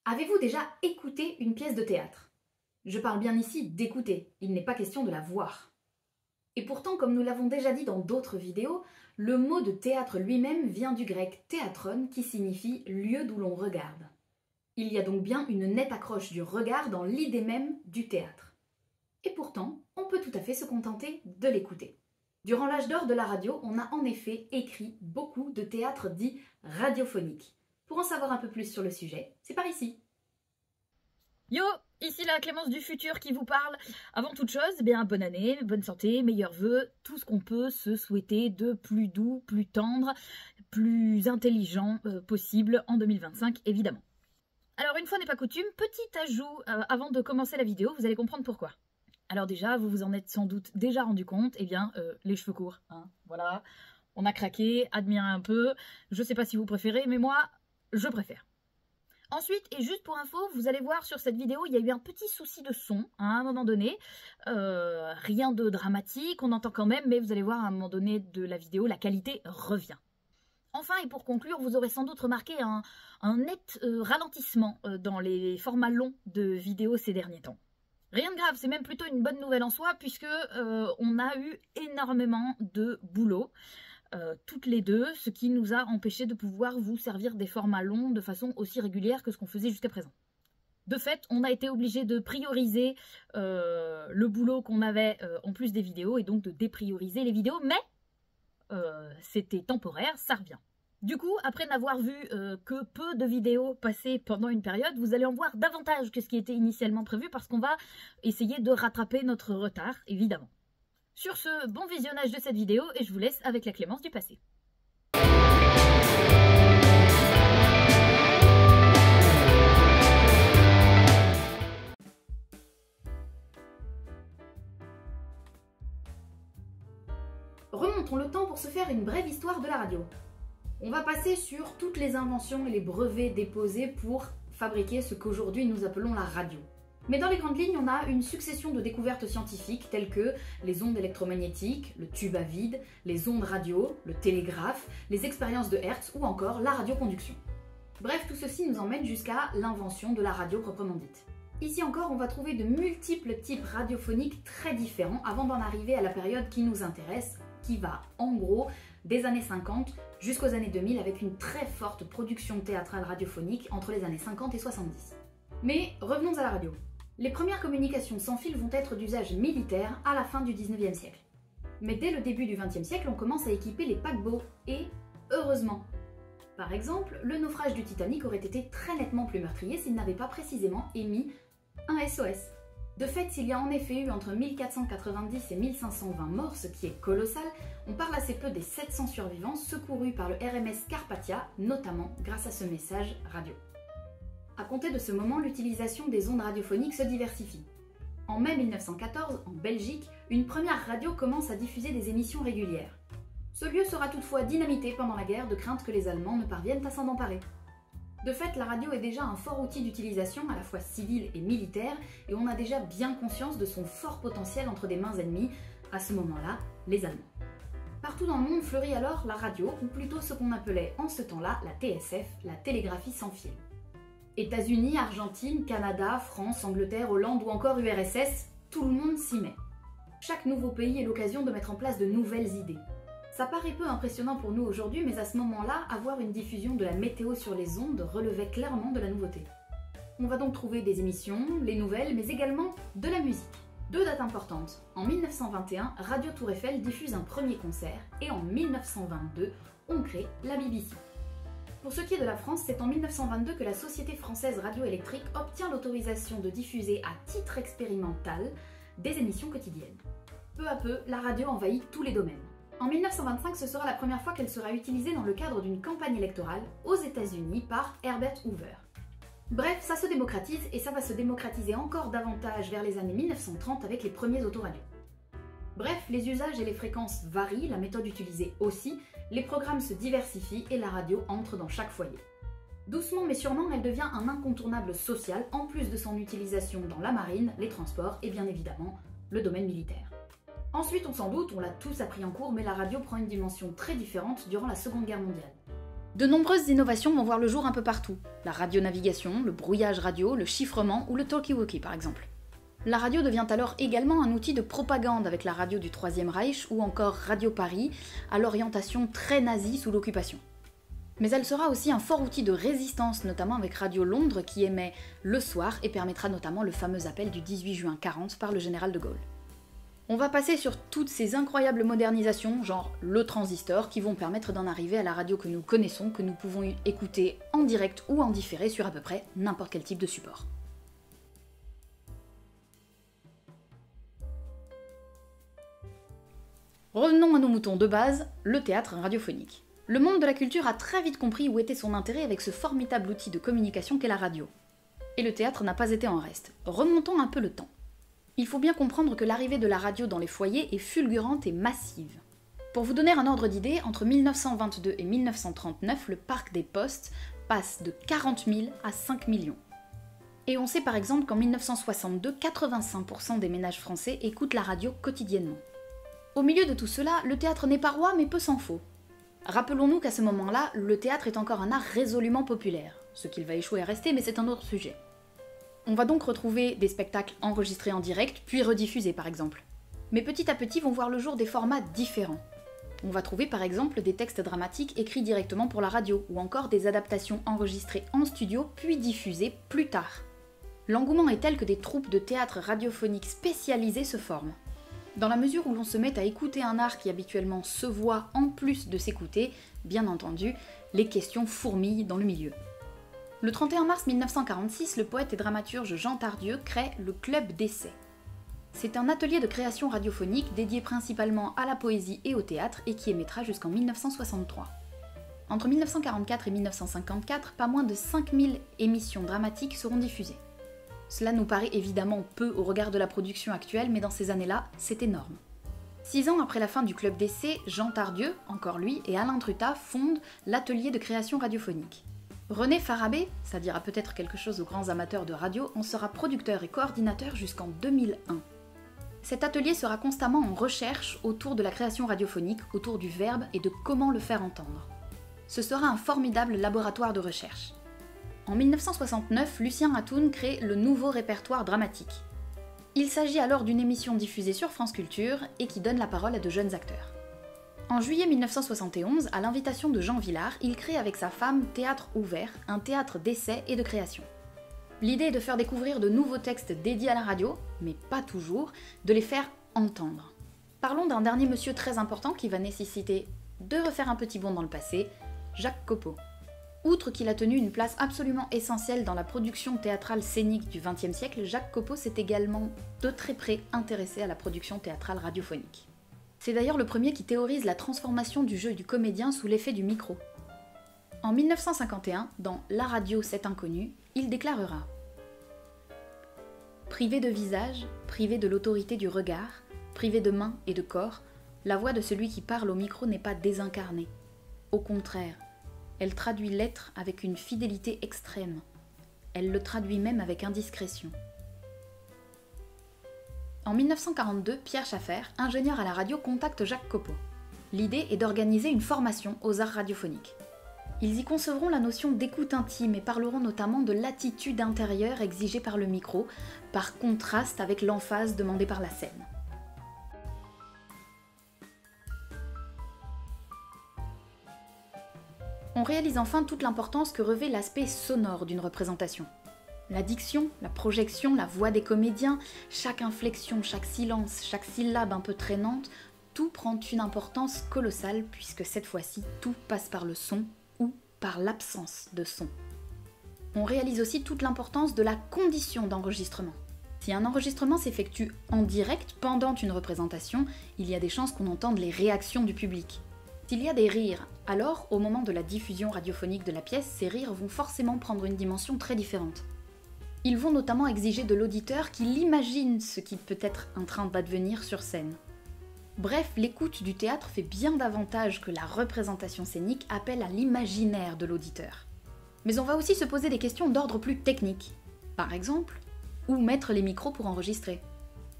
Avez-vous déjà écouté une pièce de théâtre? Je parle bien ici d'écouter, il n'est pas question de la voir. Et pourtant, comme nous l'avons déjà dit dans d'autres vidéos, le mot de théâtre lui-même vient du grec théatron qui signifie lieu d'où l'on regarde. Il y a donc bien une nette accroche du regard dans l'idée même du théâtre. Et pourtant, on peut tout à fait se contenter de l'écouter. Durant l'âge d'or de la radio, on a en effet écrit beaucoup de théâtres dits radiophoniques. Pour en savoir un peu plus sur le sujet, c'est par ici. Yo, ici la Clémence du futur qui vous parle. Avant toute chose, bonne année, bonne santé, meilleurs vœux, tout ce qu'on peut se souhaiter de plus doux, plus tendre, plus intelligent possible en 2025 évidemment. Alors une fois n'est pas coutume, petit ajout avant de commencer la vidéo, vous allez comprendre pourquoi. Alors déjà, vous vous en êtes sans doute déjà rendu compte, les cheveux courts, hein, voilà, on a craqué, admirez un peu, je sais pas si vous préférez, mais moi, je préfère. Ensuite, et juste pour info, vous allez voir sur cette vidéo, il y a eu un petit souci de son à un moment donné. Rien de dramatique, on entend quand même, mais vous allez voir à un moment donné de la vidéo, la qualité revient. Enfin, et pour conclure, vous aurez sans doute remarqué un net ralentissement dans les formats longs de vidéos ces derniers temps. Rien de grave, c'est même plutôt une bonne nouvelle en soi, puisque on a eu énormément de boulot. Toutes les deux, ce qui nous a empêché de pouvoir vous servir des formats longs de façon aussi régulière que ce qu'on faisait jusqu'à présent. De fait, on a été obligé de prioriser le boulot qu'on avait en plus des vidéos et donc de déprioriser les vidéos, mais c'était temporaire, ça revient. Du coup, après n'avoir vu que peu de vidéos passées pendant une période, vous allez en voir davantage que ce qui était initialement prévu parce qu'on va essayer de rattraper notre retard, évidemment. Sur ce, bon visionnage de cette vidéo et je vous laisse avec la Clémence du passé. Remontons le temps pour se faire une brève histoire de la radio. On va passer sur toutes les inventions et les brevets déposés pour fabriquer ce qu'aujourd'hui nous appelons la radio. Mais dans les grandes lignes, on a une succession de découvertes scientifiques telles que les ondes électromagnétiques, le tube à vide, les ondes radio, le télégraphe, les expériences de Hertz ou encore la radioconduction. Bref, tout ceci nous emmène jusqu'à l'invention de la radio proprement dite. Ici encore, on va trouver de multiples types radiophoniques très différents avant d'en arriver à la période qui nous intéresse, qui va en gros des années 50 jusqu'aux années 2000 avec une très forte production théâtrale radiophonique entre les années 50 et 70. Mais revenons à la radio. Les premières communications sans fil vont être d'usage militaire à la fin du 19e siècle. Mais dès le début du 20e siècle, on commence à équiper les paquebots, et heureusement. Par exemple, le naufrage du Titanic aurait été très nettement plus meurtrier s'il n'avait pas précisément émis un SOS. De fait, s'il y a en effet eu entre 1490 et 1520 morts, ce qui est colossal, on parle assez peu des 700 survivants secourus par le RMS Carpathia, notamment grâce à ce message radio. À compter de ce moment, l'utilisation des ondes radiophoniques se diversifie. En mai 1914, en Belgique, une première radio commence à diffuser des émissions régulières. Ce lieu sera toutefois dynamité pendant la guerre de crainte que les Allemands ne parviennent à s'en emparer. De fait, la radio est déjà un fort outil d'utilisation à la fois civile et militaire, et on a déjà bien conscience de son fort potentiel entre des mains ennemies, à ce moment-là, les Allemands. Partout dans le monde fleurit alors la radio, ou plutôt ce qu'on appelait en ce temps-là la TSF, la télégraphie sans fil. États-Unis, Argentine, Canada, France, Angleterre, Hollande ou encore URSS, tout le monde s'y met. Chaque nouveau pays est l'occasion de mettre en place de nouvelles idées. Ça paraît peu impressionnant pour nous aujourd'hui, mais à ce moment-là, avoir une diffusion de la météo sur les ondes relevait clairement de la nouveauté. On va donc trouver des émissions, les nouvelles, mais également de la musique. Deux dates importantes. En 1921, Radio Tour Eiffel diffuse un premier concert, et en 1922, on crée la BBC. Pour ce qui est de la France, c'est en 1922 que la Société française radioélectrique obtient l'autorisation de diffuser à titre expérimental des émissions quotidiennes. Peu à peu, la radio envahit tous les domaines. En 1925, ce sera la première fois qu'elle sera utilisée dans le cadre d'une campagne électorale aux États-Unis par Herbert Hoover. Bref, ça se démocratise et ça va se démocratiser encore davantage vers les années 1930 avec les premiers autoradios. Bref, les usages et les fréquences varient, la méthode utilisée aussi, les programmes se diversifient et la radio entre dans chaque foyer. Doucement mais sûrement, elle devient un incontournable social en plus de son utilisation dans la marine, les transports et bien évidemment le domaine militaire. Ensuite, on s'en doute, on l'a tous appris en cours, mais la radio prend une dimension très différente durant la Seconde Guerre mondiale. De nombreuses innovations vont voir le jour un peu partout. La radionavigation, le brouillage radio, le chiffrement ou le talkie-walkie par exemple. La radio devient alors également un outil de propagande avec la radio du Troisième Reich ou encore Radio Paris, à l'orientation très nazie sous l'occupation. Mais elle sera aussi un fort outil de résistance, notamment avec Radio Londres qui émet le soir et permettra notamment le fameux appel du 18 juin 40 par le général de Gaulle. On va passer sur toutes ces incroyables modernisations, genre le transistor, qui vont permettre d'en arriver à la radio que nous connaissons, que nous pouvons écouter en direct ou en différé sur à peu près n'importe quel type de support. Revenons à nos moutons de base, le théâtre radiophonique. Le monde de la culture a très vite compris où était son intérêt avec ce formidable outil de communication qu'est la radio. Et le théâtre n'a pas été en reste. Remontons un peu le temps. Il faut bien comprendre que l'arrivée de la radio dans les foyers est fulgurante et massive. Pour vous donner un ordre d'idée, entre 1922 et 1939, le parc des postes passe de 40 000 à 5 millions. Et on sait par exemple qu'en 1962, 85% des ménages français écoutent la radio quotidiennement. Au milieu de tout cela, le théâtre n'est pas roi mais peu s'en faut. Rappelons-nous qu'à ce moment-là, le théâtre est encore un art résolument populaire, ce qu'il va échouer à rester mais c'est un autre sujet. On va donc retrouver des spectacles enregistrés en direct, puis rediffusés par exemple. Mais petit à petit vont voir le jour des formats différents. On va trouver par exemple des textes dramatiques écrits directement pour la radio, ou encore des adaptations enregistrées en studio, puis diffusées plus tard. L'engouement est tel que des troupes de théâtre radiophonique spécialisées se forment. Dans la mesure où l'on se met à écouter un art qui habituellement se voit en plus de s'écouter, bien entendu, les questions fourmillent dans le milieu. Le 31 mars 1946, le poète et dramaturge Jean Tardieu crée le Club d'Essai. C'est un atelier de création radiophonique dédié principalement à la poésie et au théâtre et qui émettra jusqu'en 1963. Entre 1944 et 1954, pas moins de 5000 émissions dramatiques seront diffusées. Cela nous paraît évidemment peu au regard de la production actuelle, mais dans ces années-là, c'est énorme. 6 ans après la fin du Club d'Essai, Jean Tardieu, encore lui, et Alain Trutat fondent l'atelier de création radiophonique. René Farabé, ça dira peut-être quelque chose aux grands amateurs de radio, en sera producteur et coordinateur jusqu'en 2001. Cet atelier sera constamment en recherche autour de la création radiophonique, autour du verbe et de comment le faire entendre. Ce sera un formidable laboratoire de recherche. En 1969, Lucien Atoun crée le nouveau répertoire dramatique. Il s'agit alors d'une émission diffusée sur France Culture et qui donne la parole à de jeunes acteurs. En juillet 1971, à l'invitation de Jean Vilar, il crée avec sa femme Théâtre Ouvert, un théâtre d'essai et de création. L'idée est de faire découvrir de nouveaux textes dédiés à la radio, mais pas toujours, de les faire entendre. Parlons d'un dernier monsieur très important qui va nécessiter de refaire un petit bond dans le passé, Jacques Copeau. Outre qu'il a tenu une place absolument essentielle dans la production théâtrale scénique du XXe siècle, Jacques Copeau s'est également de très près intéressé à la production théâtrale radiophonique. C'est d'ailleurs le premier qui théorise la transformation du jeu du comédien sous l'effet du micro. En 1951, dans La radio c'est inconnu, il déclarera « Privé de visage, privé de l'autorité du regard, privé de mains et de corps, la voix de celui qui parle au micro n'est pas désincarnée. Au contraire, elle traduit l'être avec une fidélité extrême. Elle le traduit même avec indiscrétion. » En 1942, Pierre Schaffer, ingénieur à la radio, contacte Jacques Copeau. L'idée est d'organiser une formation aux arts radiophoniques. Ils y concevront la notion d'écoute intime et parleront notamment de l'attitude intérieure exigée par le micro, par contraste avec l'emphase demandée par la scène. On réalise enfin toute l'importance que revêt l'aspect sonore d'une représentation. La diction, la projection, la voix des comédiens, chaque inflexion, chaque silence, chaque syllabe un peu traînante, tout prend une importance colossale puisque cette fois-ci, tout passe par le son ou par l'absence de son. On réalise aussi toute l'importance de la condition d'enregistrement. Si un enregistrement s'effectue en direct pendant une représentation, il y a des chances qu'on entende les réactions du public. S'il y a des rires, alors au moment de la diffusion radiophonique de la pièce, ces rires vont forcément prendre une dimension très différente. Ils vont notamment exiger de l'auditeur qu'il imagine ce qui peut être en train d'advenir sur scène. Bref, l'écoute du théâtre fait bien davantage que la représentation scénique appelle à l'imaginaire de l'auditeur. Mais on va aussi se poser des questions d'ordre plus technique. Par exemple, où mettre les micros pour enregistrer ?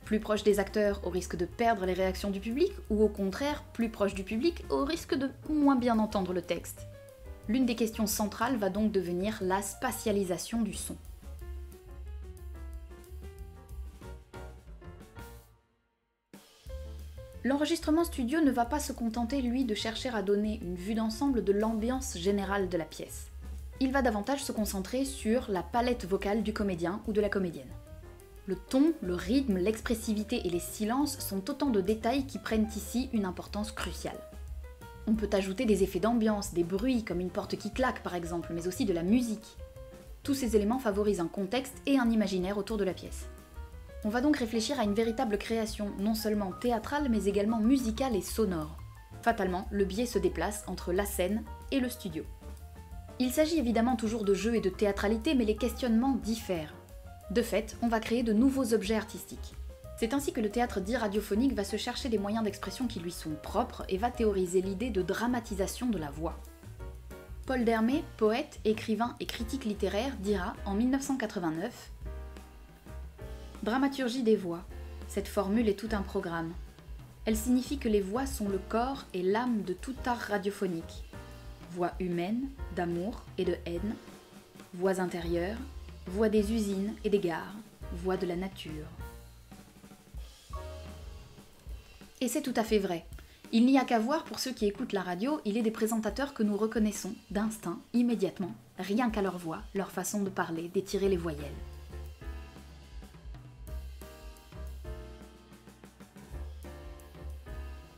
Plus proche des acteurs au risque de perdre les réactions du public, ou au contraire, plus proche du public au risque de moins bien entendre le texte ? L'une des questions centrales va donc devenir la spatialisation du son. L'enregistrement studio ne va pas se contenter, lui, de chercher à donner une vue d'ensemble de l'ambiance générale de la pièce. Il va davantage se concentrer sur la palette vocale du comédien ou de la comédienne. Le ton, le rythme, l'expressivité et les silences sont autant de détails qui prennent ici une importance cruciale. On peut ajouter des effets d'ambiance, des bruits comme une porte qui claque par exemple, mais aussi de la musique. Tous ces éléments favorisent un contexte et un imaginaire autour de la pièce. On va donc réfléchir à une véritable création, non seulement théâtrale mais également musicale et sonore. Fatalement, le biais se déplace entre la scène et le studio. Il s'agit évidemment toujours de jeu et de théâtralité, mais les questionnements diffèrent. De fait, on va créer de nouveaux objets artistiques. C'est ainsi que le théâtre dit radiophonique va se chercher des moyens d'expression qui lui sont propres et va théoriser l'idée de dramatisation de la voix. Paul Dermet, poète, écrivain et critique littéraire, dira en 1989 « Dramaturgie des voix. Cette formule est tout un programme. Elle signifie que les voix sont le corps et l'âme de tout art radiophonique. Voix humaines, d'amour et de haine, voix intérieures, voix des usines et des gares, voix de la nature. » Et c'est tout à fait vrai. Il n'y a qu'à voir pour ceux qui écoutent la radio, il est des présentateurs que nous reconnaissons, d'instinct, immédiatement, rien qu'à leur voix, leur façon de parler, d'étirer les voyelles.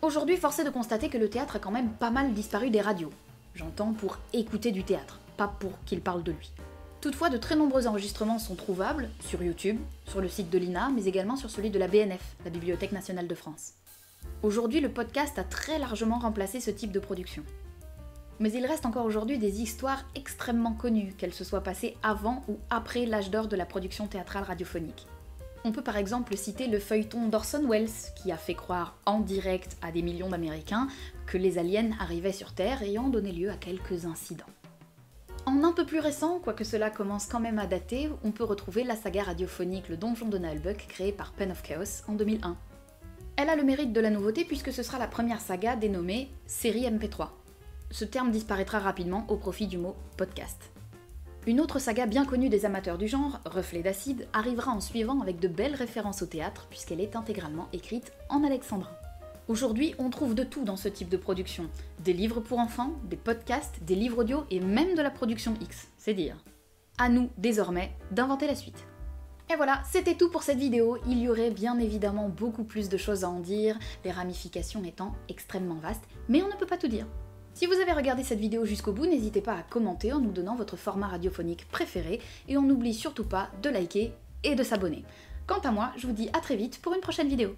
Aujourd'hui, force est de constater que le théâtre a quand même pas mal disparu des radios. J'entends pour écouter du théâtre, pas pour qu'il parle de lui. Toutefois, de très nombreux enregistrements sont trouvables sur YouTube, sur le site de l'INA, mais également sur celui de la BNF, la Bibliothèque nationale de France. Aujourd'hui, le podcast a très largement remplacé ce type de production. Mais il reste encore aujourd'hui des histoires extrêmement connues, qu'elles se soient passées avant ou après l'âge d'or de la production théâtrale radiophonique. On peut par exemple citer le feuilleton d'Orson Welles, qui a fait croire en direct à des millions d'Américains que les aliens arrivaient sur Terre, ayant donné lieu à quelques incidents. En un peu plus récent, quoique cela commence quand même à dater, on peut retrouver la saga radiophonique Le Donjon de Nullbuck, créée par Pen of Chaos en 2001. Elle a le mérite de la nouveauté puisque ce sera la première saga dénommée série MP3. Ce terme disparaîtra rapidement au profit du mot podcast. Une autre saga bien connue des amateurs du genre, Reflets d'acide, arrivera en suivant avec de belles références au théâtre puisqu'elle est intégralement écrite en alexandrin. Aujourd'hui, on trouve de tout dans ce type de production. Des livres pour enfants, des podcasts, des livres audio et même de la production X, c'est dire. À nous, désormais, d'inventer la suite. Et voilà, c'était tout pour cette vidéo. Il y aurait bien évidemment beaucoup plus de choses à en dire, les ramifications étant extrêmement vastes, mais on ne peut pas tout dire. Si vous avez regardé cette vidéo jusqu'au bout, n'hésitez pas à commenter en nous donnant votre format radiophonique préféré, et on n'oublie surtout pas de liker et de s'abonner. Quant à moi, je vous dis à très vite pour une prochaine vidéo.